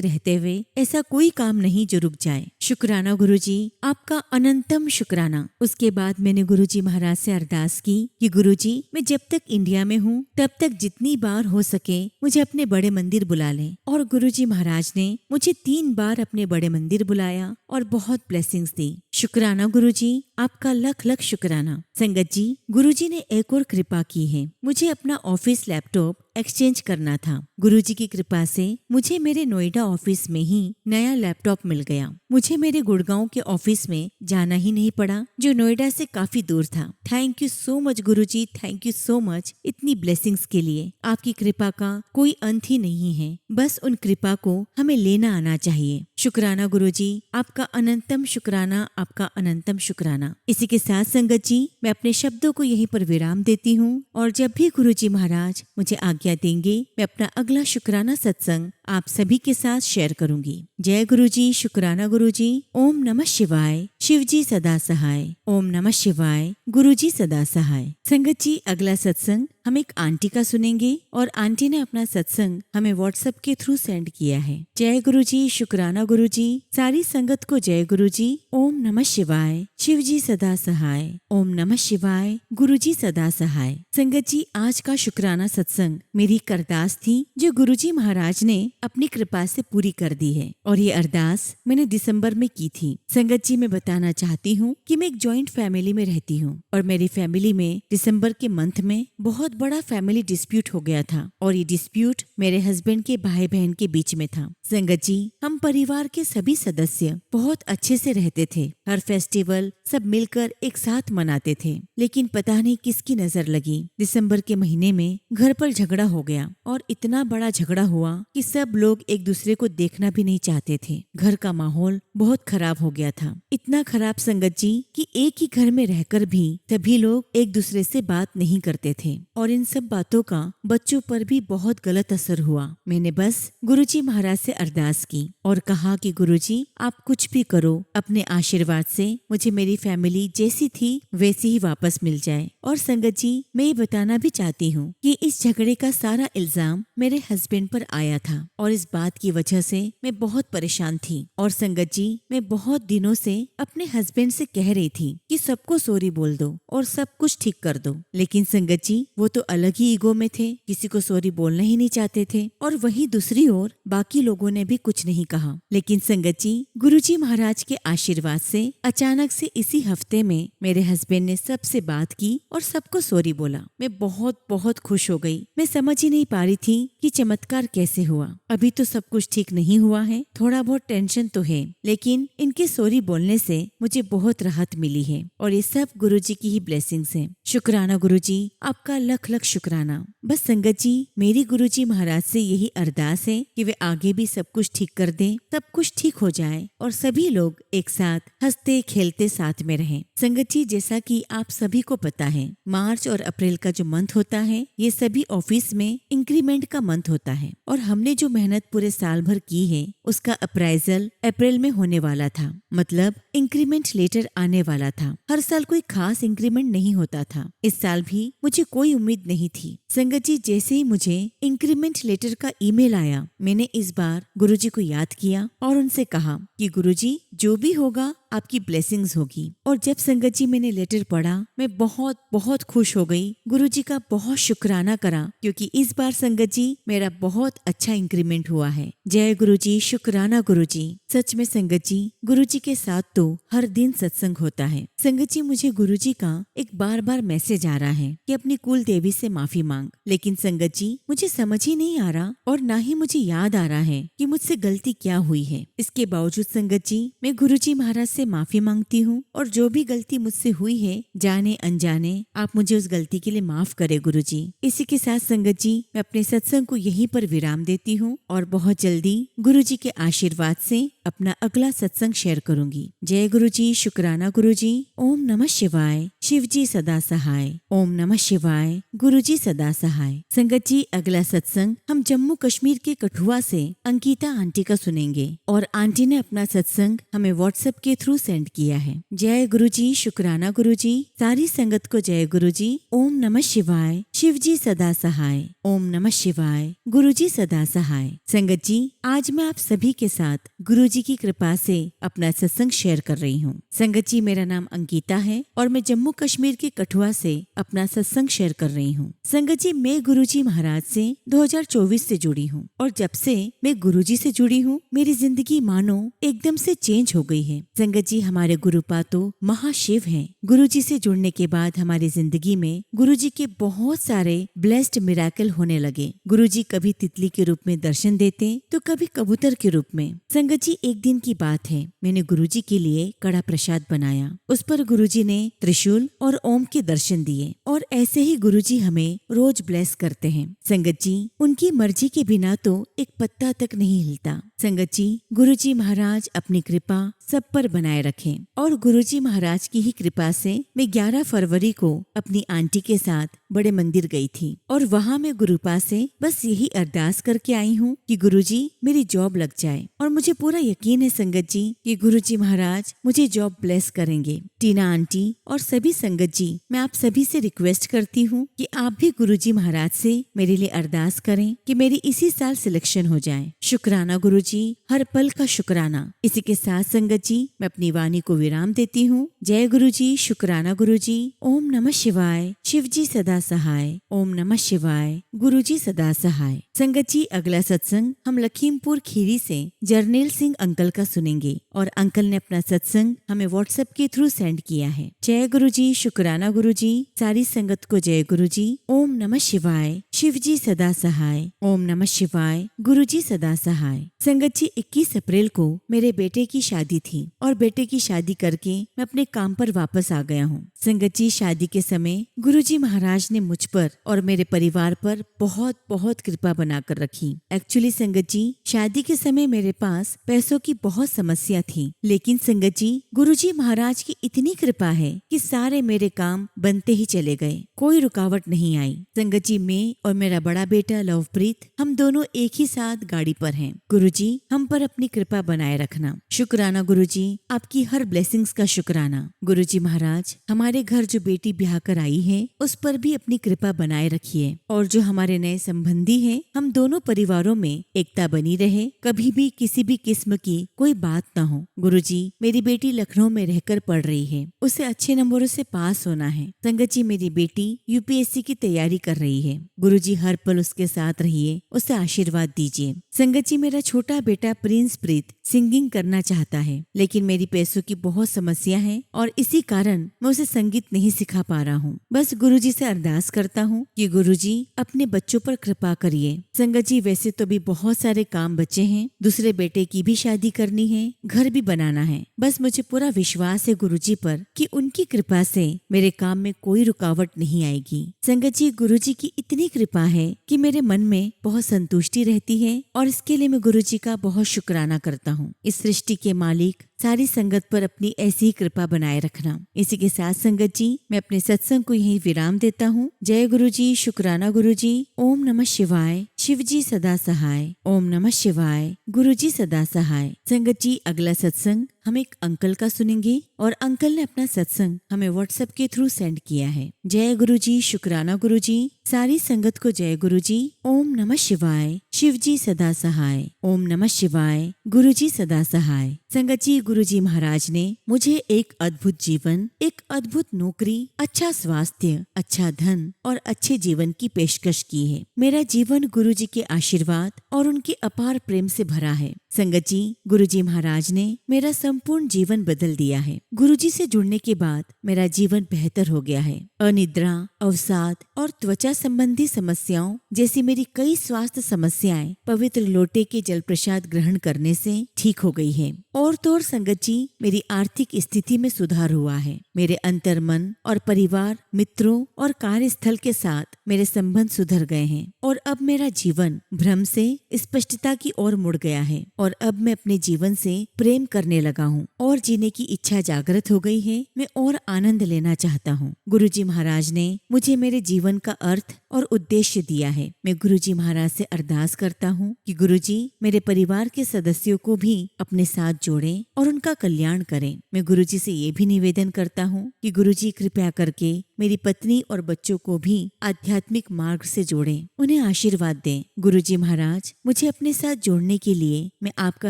रहते हुए ऐसा कोई काम नहीं जो रुक जाए। शुक्राना गुरुजी, आपका अनंतम शुक्राना। उसके बाद मैंने गुरुजी महाराज से अरदास की कि गुरुजी मैं जब तक इंडिया में हूँ तब तक जितनी बार हो सके मुझे अपने बड़े मंदिर बुला लें। और गुरुजी महाराज ने मुझे 3 बार अपने बड़े मंदिर बुलाया और बहुत ब्लेसिंग्स दी। शुक्राना गुरुजी, आपका लख लख शुक्राना। संगत जी गुरुजी ने एक और कृपा की है, मुझे अपना ऑफिस लैपटॉप एक्सचेंज करना था। गुरुजी की कृपा से मुझे मेरे नोएडा ऑफिस में ही नया लैपटॉप मिल गया। मुझे मेरे गुड़गांव के ऑफिस में जाना ही नहीं पड़ा जो नोएडा से काफी दूर था। Thank you so much Guruji, thank you so much इतनी ब्लेसिंग्स के लिए। आपकी कृपा का कोई अंत ही नहीं है, बस उन कृपा को हमें लेना आना चाहिए। शुक्राना गुरुजी, आपका अनंतम शुक्राना, आपका अनंतम शुक्राना। इसी के साथ संगत जी मैं अपने शब्दों को यहीं पर विराम देती हूँ और जब भी गुरुजी महाराज मुझे आज्ञा देंगे मैं अपना अगला शुक्राना सत्संग आप सभी के साथ शेयर करूंगी। जय गुरुजी, शुक्राना गुरुजी। ओम नमः शिवाय, शिवजी सदा सहाय। ओम नमः शिवाय, गुरुजी सदा सहाय। संगत जी अगला सत्संग हम एक आंटी का सुनेंगे और आंटी ने अपना सत्संग हमें व्हाट्सएप के थ्रू सेंड किया है। जय गुरुजी, शुक्राना गुरुजी। सारी संगत को जय गुरुजी। ओम नमः शिवाय, शिवजी सदा सहाय। ओम नमः शिवाय, गुरुजी सदा सहाय। संगत जी आज का शुक्राना सत्संग मेरी एक अरदास थी जो गुरुजी महाराज ने अपनी कृपा से पूरी कर दी है और ये अरदास मैंने दिसंबर में की थी। संगत जी मैं बताना चाहती हूँ कि मैं एक जॉइंट फैमिली में रहती हूँ और मेरी फैमिली में दिसंबर के मंथ में बहुत बड़ा फैमिली डिस्प्यूट हो गया था और ये डिस्प्यूट मेरे हस्बैंड के भाई बहन के बीच में था। संगत जी हम परिवार के सभी सदस्य बहुत अच्छे से रहते थे, हर फेस्टिवल सब मिलकर एक साथ मनाते थे, लेकिन पता नहीं किसकी नजर लगी दिसंबर के महीने में घर पर झगड़ा हो गया और इतना बड़ा झगड़ा हुआ कि सब लोग एक दूसरे को देखना भी नहीं चाहते थे। घर का माहौल बहुत खराब हो गया था, इतना खराब संगत जी कि एक ही घर में रहकर भी सभी लोग एक दूसरे से बात नहीं करते थे और इन सब बातों का बच्चों पर भी बहुत गलत असर हुआ। मैंने बस गुरुजी महाराज से अरदास की और कहा कि गुरुजी आप कुछ भी करो, अपने आशीर्वाद से मुझे मेरी फैमिली जैसी थी वैसी ही वापस मिल जाए। और संगत जी मैं ये बताना भी चाहती हूँ कि इस झगड़े का सारा इल्जाम मेरे हस्बैंड पर आया था और इस बात की वजह से मैं बहुत परेशान थी। और संगत जी मैं बहुत दिनों से अपने हस्बैंड से कह रही थी कि सबको सॉरी बोल दो और सब कुछ ठीक कर दो, लेकिन संगत जी वो तो अलग ही ईगो में थे, किसी को सॉरी बोलना ही नहीं चाहते थे, और वहीं दूसरी ओर बाकी लोगों ने भी कुछ नहीं कहा। लेकिन संगत जी, गुरुजी महाराज के आशीर्वाद से अचानक से इसी हफ्ते में मेरे हस्बैंड ने सबसे बात की और सबको सॉरी बोला। मैं बहुत बहुत खुश हो गई। मैं समझ ही नहीं पा रही थी कि चमत्कार कैसे हुआ। अभी तो सब कुछ ठीक नहीं हुआ है, थोड़ा बहुत टेंशन तो है, लेकिन इनके सॉरी बोलने से मुझे बहुत राहत मिली है और ये सब गुरुजी की ही ब्लेसिंग्स हैं। शुक्राना गुरुजी, आपका लख लख शुक्राना। बस संगत जी, मेरी गुरुजी महाराज से यही अरदास है कि वे आगे भी सब कुछ ठीक कर दें, सब कुछ ठीक हो जाए और सभी लोग एक साथ हंसते खेलते साथ में रहें। संगत जी, जैसा कि आप सभी को पता है, मार्च और अप्रैल का जो मंथ होता है, ये सभी ऑफिस में इंक्रीमेंट का मंथ होता है और हमने जो मेहनत पूरे साल भर की है उसका अप्राइजल अप्रैल में होने वाला था। मतलब इंक्रीमेंट लेटर आने वाला था। हर साल कोई खास इंक्रीमेंट नहीं होता था, इस साल भी मुझे कोई उम्मीद नहीं थी। संगत जी, जैसे ही मुझे इंक्रीमेंट लेटर का ईमेल आया, मैंने इस बार गुरुजी को याद किया और उनसे कहा कि गुरुजी, जो भी होगा आपकी ब्लेसिंग्स होगी। और जब संगत जी मैंने लेटर पढ़ा, मैं बहुत बहुत खुश हो गई। गुरुजी का बहुत शुक्राना करा क्योंकि इस बार संगत जी मेरा बहुत अच्छा इंक्रीमेंट हुआ है। जय गुरुजी, शुक्राना गुरुजी। सच में संगत जी, गुरुजी के साथ तो हर दिन सत्संग होता है। संगत जी, मुझे गुरुजी का एक बार बार मैसेज आ रहा है कि अपनी कुल देवी से माफी मांग, लेकिन संगत जी मुझे समझ ही नहीं आ रहा और ना ही मुझे याद आ रहा है कि मुझसे गलती क्या हुई है। इसके बावजूद संगत जी, मैं गुरुजी महाराज से माफी मांगती हूँ और जो भी गलती मुझसे हुई है, जाने अनजाने, आप मुझे उस गलती के लिए माफ करे गुरुजी। इसी के साथ संगत जी, मैं अपने सत्संग को यहीं पर विराम देती हूँ और बहुत जल्दी गुरुजी के आशीर्वाद से अपना अगला सत्संग शेयर करूंगी। जय गुरुजी, शुक्राना गुरुजी। ओम नमः शिवाय। शिवजी सदा सहाय। ओम नमः शिवाय। गुरुजी सदा सहाय। संगत जी, अगला सत्संग हम जम्मू कश्मीर के कठुआ से अंकिता आंटी का सुनेंगे और आंटी ने अपना सत्संग हमें व्हाट्सएप के थ्रू सेंड किया है। जय गुरुजी, शुक्राना गुरुजी। सारी संगत को जय गुरुजी। ओम नमः शिवाय। शिवजी सदा सहाय। ओम नमः शिवाय। गुरुजी सदा सहाय। संगत जी, आज मैं आप सभी के साथ गुरुजी की कृपा से अपना सत्संग शेयर कर रही हूँ। संगत जी, मेरा नाम अंकिता है और मैं जम्मू कश्मीर के कठुआ से अपना सत्संग शेयर कर रही हूँ। संगत जी, मैं गुरुजी महाराज से 2024 से जुड़ी हूँ और जब से मैं गुरुजी से जुड़ी हूँ, मेरी जिंदगी मानो एकदम से चेंज हो गई है। संगत जी, हमारे गुरुपा तो महाशिव हैं। गुरुजी से जुड़ने के बाद हमारी जिंदगी में गुरुजी के बहुत सारे ब्लेस्ड मिराकल होने लगे। गुरुजी कभी तितली के रूप में दर्शन देते तो कभी कबूतर के रूप में। संगत जी, एक दिन की बात है, मैंने गुरुजी के लिए कड़ा प्रसाद बनाया। उस पर गुरुजी ने त्रिशूल और ओम के दर्शन दिए और ऐसे ही गुरुजी हमें रोज ब्लेस करते हैं। संगत जी, उनकी मर्जी के बिना तो एक पत्ता तक नहीं हिलता। संगत जी, गुरुजी महाराज अपनी कृपा सब पर बनाए रखें। और गुरुजी महाराज की ही कृपा से मैं 11 फरवरी को अपनी आंटी के साथ बड़े मंदिर गई थी और वहाँ मैं गुरुपा से बस यही अरदास करके आई हूँ कि गुरुजी मेरी जॉब लग जाए। और मुझे पूरा यकीन है संगत जी कि गुरुजी महाराज मुझे जॉब ब्लेस करेंगे। टीना आंटी और सभी संगत जी, मैं आप सभी से रिक्वेस्ट करती हूँ कि आप भी गुरुजी महाराज से मेरे लिए अरदास करें कि मेरी इसी साल सिलेक्शन हो जाए। शुक्राना गुरुजी, हर पल का शुक्राना। इसी के साथ संगत जी, मैं अपनी वाणी को विराम देती हूँ। जय गुरुजी, शुक्राना गुरुजी। ओम नमः शिवाय। शिवजी सदा सहाय। ओम नमः शिवाय। गुरुजी सदा सहाय। संगत जी, अगला सत्संग हम लखीमपुर खीरी से जर्नेल सिंह अंकल का सुनेंगे और अंकल ने अपना सत्संग हमें व्हाट्सएप के थ्रू सेंड किया है। जय गुरुजी, शुक्राना गुरुजी। सारी संगत को जय गुरुजी। ओम नमः शिवाय। शिवजी सदा सहाय। ओम नमः शिवाय। गुरुजी सदा सहाय। संगत जी, 21 अप्रैल को मेरे बेटे की शादी थी और बेटे की शादी करके मैं अपने काम पर वापस आ गया हूँ। संगत जी, शादी के समय गुरुजी महाराज ने मुझ पर और मेरे परिवार पर बहुत बहुत कृपा बनाकर रखी। एक्चुअली संगत जी, शादी के समय मेरे पास पैसों की बहुत समस्या थी, लेकिन संगत जी, गुरुजी महाराज की इतनी कृपा है कि सारे मेरे काम बनते ही चले गए, कोई रुकावट नहीं आई। संगत जी, मैं और मेरा बड़ा बेटा लवप्रीत, हम दोनों एक ही साथ गाड़ी पर हैं। गुरुजी, हम पर अपनी कृपा बनाए रखना। शुक्राना गुरुजी, आपकी हर ब्लेसिंग्स का शुक्राना। गुरुजी महाराज, हमारे घर जो बेटी ब्याह कर आई है, उस पर भी अपनी कृपा बनाए रखिए और जो हमारे नए संबंधी हैं, हम दोनों परिवारों में एकता बनी रहे, कभी भी किसी भी किस्म की कोई बात ना हो। गुरुजी, मेरी बेटी लखनऊ में रहकर पढ़ रही है, उसे अच्छे नंबरों से पास होना है। संगत जी, मेरी बेटी यूपीएससी की तैयारी कर रही है। गुरुजी, हर पल उसके साथ रहिए, उसे आशीर्वाद दीजिए। संगत जी, मेरा छोटा बेटा प्रिंस प्रीत सिंगिंग करना चाहता है, लेकिन मेरी पैसों की बहुत समस्या है और इसी कारण मैं उसे संगीत नहीं सिखा पा रहा हूँ। बस गुरुजी से अरदास करता हूँ कि गुरुजी अपने बच्चों पर कृपा करिए। संगत जी, वैसे तो भी बहुत सारे काम बचे हैं, दूसरे बेटे की भी शादी करनी है, घर भी बनाना है। बस मुझे पूरा विश्वास है गुरुजी पर कि उनकी कृपा से मेरे काम में कोई रुकावट नहीं आएगी। संगत जी, गुरुजी की इतनी कृपा है कि मेरे मन में बहुत संतुष्टि रहती है और इसके लिए मैं गुरुजी का बहुत शुक्राना करता हूँ। इस सृष्टि के मालिक सारी संगत पर अपनी ऐसी ही कृपा बनाए रखना। इसी के साथ संगत जी, मैं अपने सत्संग को यहीं विराम देता हूँ। जय गुरुजी, शुक्राना गुरुजी। ओम नमः शिवाय। शिवजी सदा सहाय। ओम नमः शिवाय। गुरुजी सदा सहाय। संगत जी, अगला सत्संग हम एक अंकल का सुनेंगे और अंकल ने अपना सत्संग हमें व्हाट्सएप के थ्रू सेंड किया है। जय गुरुजी, शुक्राना गुरुजी। सारी संगत को जय गुरुजी। ओम नमः शिवाय। शिवजी सदा सहाय। ओम नमः शिवाय। गुरुजी सदा सहाय। संगत जी, गुरुजी महाराज ने मुझे एक अद्भुत जीवन, एक अद्भुत नौकरी, अच्छा स्वास्थ्य, अच्छा धन और अच्छे जीवन की पेशकश की है। मेरा जीवन गुरुजी के आशीर्वाद और उनके अपार प्रेम से भरा है। संगत जी, गुरुजी महाराज ने मेरा संपूर्ण जीवन बदल दिया है। गुरुजी से जुड़ने के बाद मेरा जीवन बेहतर हो गया है। अनिद्रा, अवसाद और त्वचा संबंधी समस्याओं जैसी मेरी कई स्वास्थ्य समस्याएं पवित्र लोटे के जल प्रसाद ग्रहण करने से ठीक हो गई है। और तो और संगत जी, मेरी आर्थिक स्थिति में सुधार हुआ है। मेरे अंतर्मन और परिवार, मित्रों और कार्यस्थल के साथ मेरे संबंध सुधर गए हैं और अब मेरा जीवन भ्रम से स्पष्टता की ओर मुड़ गया है और अब मैं अपने जीवन से प्रेम करने लगा हूँ और जीने की इच्छा जागृत हो गई है। मैं और आनंद लेना चाहता हूँ। गुरुजी महाराज ने मुझे मेरे जीवन का अर्थ और उद्देश्य दिया है। मैं गुरुजी महाराज से अरदास करता हूँ कि गुरुजी मेरे परिवार के सदस्यों को भी अपने साथ जोड़ें और उनका कल्याण करें। मैं गुरुजी से ये भी निवेदन करता हूँ कि गुरुजी कृपया करके मेरी पत्नी और बच्चों को भी आध्यात्मिक मार्ग से जोड़ें, उन्हें आशीर्वाद दें। गुरुजी महाराज, मुझे अपने साथ जोड़ने के लिए मैं आपका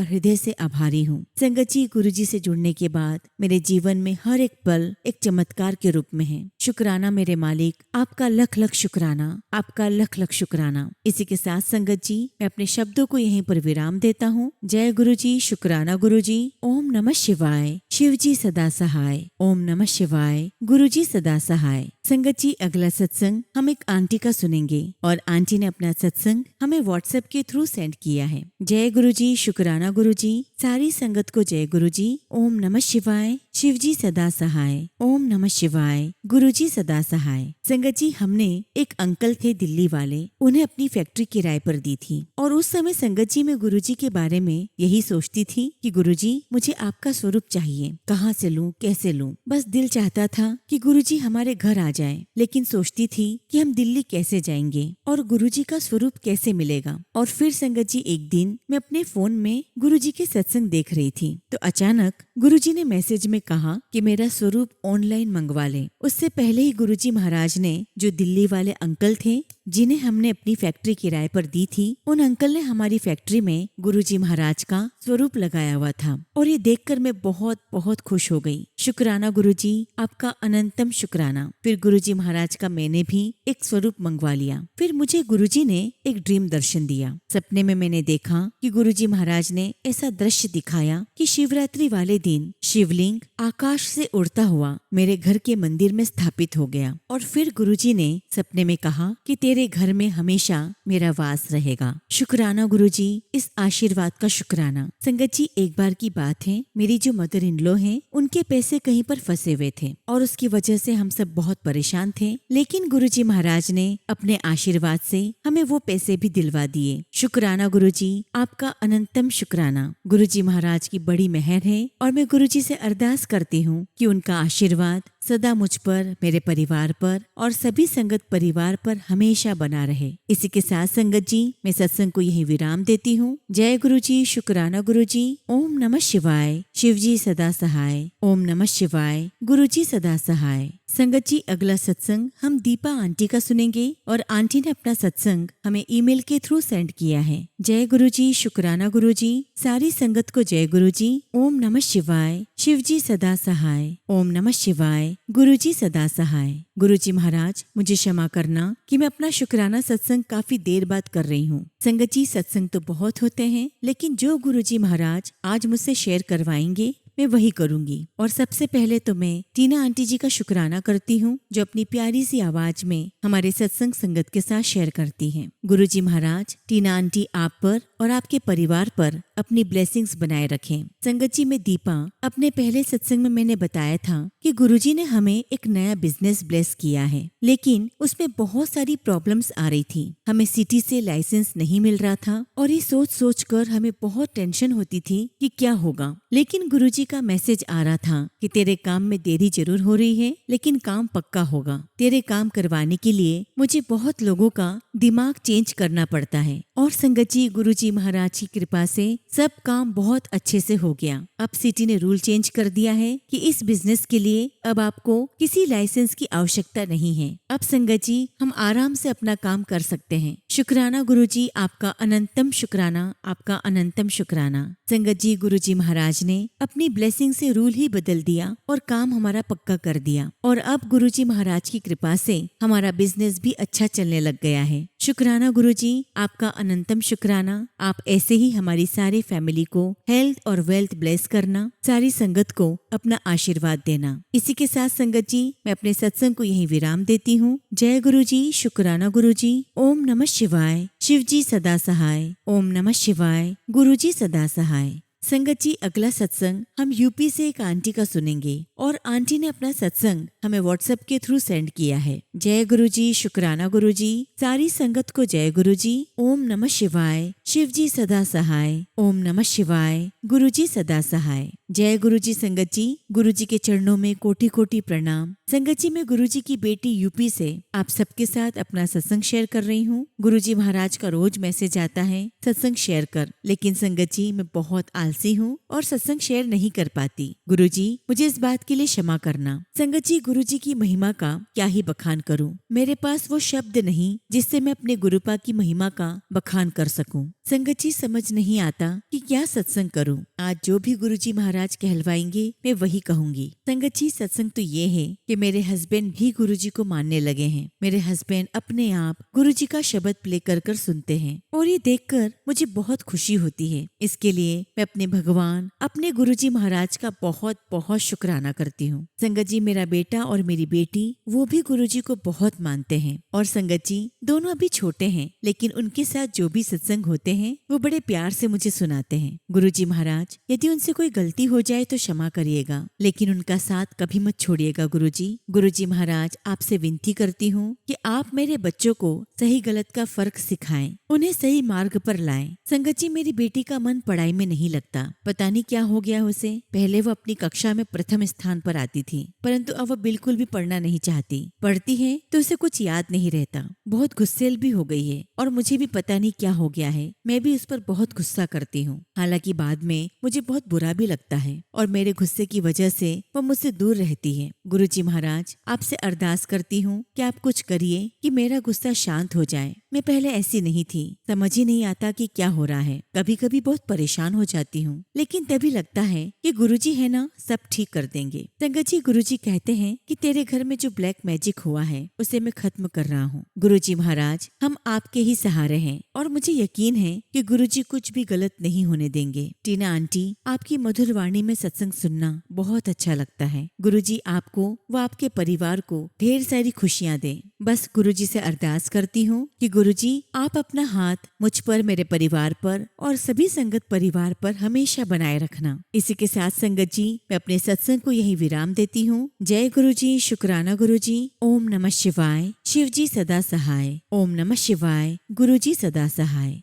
हृदय से आभारी हूँ। संगत जी, गुरुजी से जुड़ने के बाद मेरे जीवन में हर एक पल एक चमत्कार के रूप में है। शुक्राना मेरे मालिक, आपका लख लख शुक्राना, आपका लख लख शुक्राना। इसी के साथ संगत जी, मैं अपने शब्दों को यहीं पर विराम देता हूँ। जय गुरुजी, शुक्राना गुरुजी। ओम नमः शिवाय। शिवजी सदा सहाय। ओम नमः शिवाय। गुरुजी सदा सहाय। संगत जी, अगला सत्संग हम एक आंटी का सुनेंगे और आंटी ने अपना सत्संग हमें व्हाट्सएप के थ्रू सेंड किया है। जय गुरुजी, शुक्राना गुरुजी। सारी संगत को जय गुरुजी। ओम नमः शिवाय। शिवजी सदा सहाय। ओम नमः शिवाय। गुरुजी सदा सहाय। संगत जी, हमने एक अंकल थे दिल्ली वाले, उन्हें अपनी फैक्ट्री किराए पर दी थी और उस समय संगत जी मैं गुरुजी के बारे में यही सोचती थी कि गुरुजी मुझे आपका स्वरूप चाहिए, कहाँ से लूं, कैसे लूं। बस दिल चाहता था कि गुरुजी हमारे घर आ जाएं, लेकिन सोचती थी कि हम दिल्ली कैसे जाएंगे और गुरुजी का स्वरूप कैसे मिलेगा। और फिर संगत जी, एक दिन मैं अपने फोन में गुरुजी के सत्संग देख रही थी तो अचानक गुरुजी ने मैसेज में कहा कि मेरा स्वरूप ऑनलाइन मंगवा ले। उससे पहले ही गुरुजी महाराज ने जो दिल्ली वाले अंकल थे जिन्हें हमने अपनी फैक्ट्री किराए पर दी थी, उन अंकल ने हमारी फैक्ट्री में गुरुजी महाराज का स्वरूप लगाया हुआ था और ये देखकर मैं बहुत बहुत खुश हो गई। शुक्राना गुरुजी, आपका अनंतम शुक्राना। फिर गुरुजी महाराज का मैंने भी एक स्वरूप मंगवा लिया। फिर मुझे गुरुजी ने एक ड्रीम दर्शन दिया। सपने में मैंने देखा कि गुरुजी महाराज ने ऐसा दृश्य दिखाया कि शिवरात्रि वाले दिन शिवलिंग आकाश से उड़ता हुआ मेरे घर के मंदिर में स्थापित हो गया और फिर गुरुजी ने सपने में कहा कि तेरे घर में हमेशा मेरा वास रहेगा। शुक्राना गुरुजी, इस आशीर्वाद का शुक्राना। संगत जी, एक बार की बात है, मेरी जो मदर इन लॉ हैं, उनके पैसे कहीं पर फंसे हुए थे और उसकी वजह से हम सब बहुत परेशान थे, लेकिन गुरुजी महाराज ने अपने आशीर्वाद से हमें वो पैसे भी दिलवा दिए। शुक्राना गुरुजी, आपका अनंतम शुक्राना। गुरुजी महाराज की बड़ी मेहर है और मैं गुरुजी से अरदास करती हूँ कि उनका आशीर्वाद सदा मुझ पर, मेरे परिवार पर और सभी संगत परिवार पर हमेशा बना रहे। इसी के साथ संगत जी मैं सत्संग को यही विराम देती हूँ। जय गुरु जी, शुक्राना गुरु जी। ओम नमः शिवाय। शिव जी सदा सहाय। ओम नमः शिवाय। गुरु जी सदा सहाय। संगत जी अगला सत्संग हम दीपा आंटी का सुनेंगे और आंटी ने अपना सत्संग हमें ईमेल के थ्रू सेंड किया है। जय गुरु जी, शुक्राना गुरु जी। सारी संगत को जय गुरु जी। ओम नमः शिवाय। शिव जी सदा सहाय। ओम नमः शिवाय। गुरु जी सदा सहाय। गुरु जी महाराज मुझे क्षमा करना कि मैं अपना शुक्राना सत्संग काफी देर बाद कर रही हूँ। संगत जी सत्संग तो बहुत होते हैं, लेकिन जो गुरु जी महाराज आज मुझसे शेयर करवाएंगे मैं वही करूंगी। और सबसे पहले तो मैं टीना आंटी जी का शुक्राना करती हूँ, जो अपनी प्यारी सी आवाज में हमारे सत्संग संगत के साथ शेयर करती हैं। गुरु जी महाराज टीना आंटी आप पर और आपके परिवार पर अपनी ब्लेसिंग्स बनाए रखें। संगत जी में दीपा, अपने पहले सत्संग में मैंने बताया था कि गुरुजी ने हमें एक नया बिजनेस ब्लेस किया है, लेकिन उसमें बहुत सारी प्रॉब्लम्स आ रही थी। हमें सिटी से लाइसेंस नहीं मिल रहा था और ये सोच सोच कर हमें बहुत टेंशन होती थी कि क्या होगा। लेकिन गुरुजी का मैसेज आ रहा था कि तेरे काम में देरी जरूर हो रही है, लेकिन काम पक्का होगा। तेरे काम करवाने के लिए मुझे बहुत लोगों का दिमाग चेंज करना पड़ता है। और संगत जी गुरुजी महाराज की कृपा से सब काम बहुत अच्छे से हो गया। अब सिटी ने रूल चेंज कर दिया है कि इस बिजनेस के लिए अब आपको किसी लाइसेंस की आवश्यकता नहीं है। अब संगत जी हम आराम से अपना काम कर सकते हैं। शुक्राना गुरुजी, आपका अनंतम शुक्राना, आपका अनंतम शुक्राना। संगत जी गुरुजी महाराज ने अपनी ब्लेसिंग से रूल ही बदल दिया और काम हमारा पक्का कर दिया। और अब गुरुजी महाराज की कृपा से हमारा बिजनेस भी अच्छा चलने लग गया है। शुक्राना गुरुजी, आपका अनंतम शुक्राना। आप ऐसे ही हमारी सारी फैमिली को हेल्थ और वेल्थ ब्लेस करना, सारी संगत को अपना आशीर्वाद देना। इसी के साथ संगत जी मैं अपने सत्संग को यहीं विराम देती हूँ। जय गुरु जी, शुक्राना गुरु जी। ओम नमः शिवाय। शिव जी सदा सहाय। ओम नमः शिवाय। गुरु जी सदा सहाय। संगत जी अगला सत्संग हम यूपी से एक आंटी का सुनेंगे और आंटी ने अपना सत्संग हमें व्हाट्सएप के थ्रू सेंड किया है। जय गुरु जी, शुक्राना गुरु जी। सारी संगत को जय गुरु जी। ओम नमः शिवाय। शिव जी सदा सहाय। ओम नमः शिवाय। गुरु जी सदा सहाय। जय गुरु जी। संगत जी गुरु जी के चरणों में कोटि कोटि प्रणाम। संगत जी मैं गुरु जी की बेटी यूपी से आप सबके साथ अपना सत्संग शेयर कर रही हूँ। गुरु जी महाराज का रोज मैसेज आता है सत्संग शेयर कर, लेकिन संगत जी मैं बहुत आलसी हूँ और सत्संग शेयर नहीं कर पाती। गुरु जी मुझे इस बात के लिए क्षमा करना। संगत जी गुरु जी की महिमा का क्या ही बखान करूँ, मेरे पास वो शब्द नहीं जिससे मैं अपने गुरुपा की महिमा का बखान कर सकूं। संगत जी समझ नहीं आता कि क्या सत्संग करूं। आज जो भी गुरु जी महाराज कहलवाएंगे मैं वही कहूंगी। संगत जी सत्संग तो ये है कि मेरे हस्बैंड भी गुरु जी को मानने लगे हैं। मेरे हस्बैंड अपने आप गुरु जी का शब्द प्ले कर कर सुनते हैं और ये देखकर मुझे बहुत खुशी होती है। इसके लिए मैं अपने भगवान, अपने गुरु जी महाराज का बहुत बहुत शुक्राना करती हूँ। संगत जी मेरा बेटा और मेरी बेटी वो भी गुरु जी को बहुत मानते हैं और संगत जी दोनों अभी छोटे हैं, लेकिन उनके साथ जो भी सत्संग होते हैं वो बड़े प्यार से मुझे सुनाते हैं। गुरु जी महाराज यदि उनसे कोई गलती हो जाए तो क्षमा करिएगा, लेकिन उनका साथ कभी मत छोड़िएगा गुरु जी। गुरु जी महाराज आपसे विनती करती हूँ कि आप मेरे बच्चों को सही गलत का फर्क सिखाएं, उन्हें सही मार्ग पर लाएं। संगत जी मेरी बेटी का मन पढ़ाई में नहीं लगता, पता नहीं क्या हो गया उसे। पहले वो अपनी कक्षा में प्रथम स्थान पर आती थी, परंतु अब वो बिल्कुल भी पढ़ना नहीं चाहती। पढ़ती है तो उसे कुछ याद नहीं रहता, बहुत गुस्सैल भी हो गई है और मुझे भी पता नहीं क्या हो गया है। मैं भी उस पर बहुत गुस्सा करती हूँ, हालांकि बाद में मुझे बहुत बुरा भी लगता है और मेरे गुस्से की वजह से वो मुझसे दूर रहती है। गुरु जी महाराज आपसे अरदास करती हूँ कि आप कुछ करिए कि मेरा गुस्सा शांत हो जाए। मैं पहले ऐसी नहीं थी, समझ ही नहीं आता कि क्या हो रहा है। कभी कभी बहुत परेशान हो जाती हूँ, लेकिन तभी लगता है कि गुरुजी है ना, सब ठीक कर देंगे। संगत जी गुरुजी कहते हैं कि तेरे घर में जो ब्लैक मैजिक हुआ है उसे मैं खत्म कर रहा हूँ। गुरुजी महाराज हम आपके ही सहारे हैं और मुझे यकीन है कि गुरुजी कुछ भी गलत नहीं होने देंगे। टीना आंटी आपकी मधुर वाणी में सत्संग सुनना बहुत अच्छा लगता है। गुरुजी आपको व आपके परिवार को ढेर सारी खुशियाँ दें। बस गुरुजी से अरदास करती हूँ कि गुरुजी आप अपना हाथ मुझ पर, मेरे परिवार पर और सभी संगत परिवार पर हमेशा बनाए रखना। इसी के साथ संगत जी मैं अपने सत्संग को यही विराम देती हूँ। जय गुरुजी, शुक्राना गुरुजी। ओम नमः शिवाय। शिव जी सदा सहाय। ओम नमः शिवाय। गुरुजी सदा सहाय।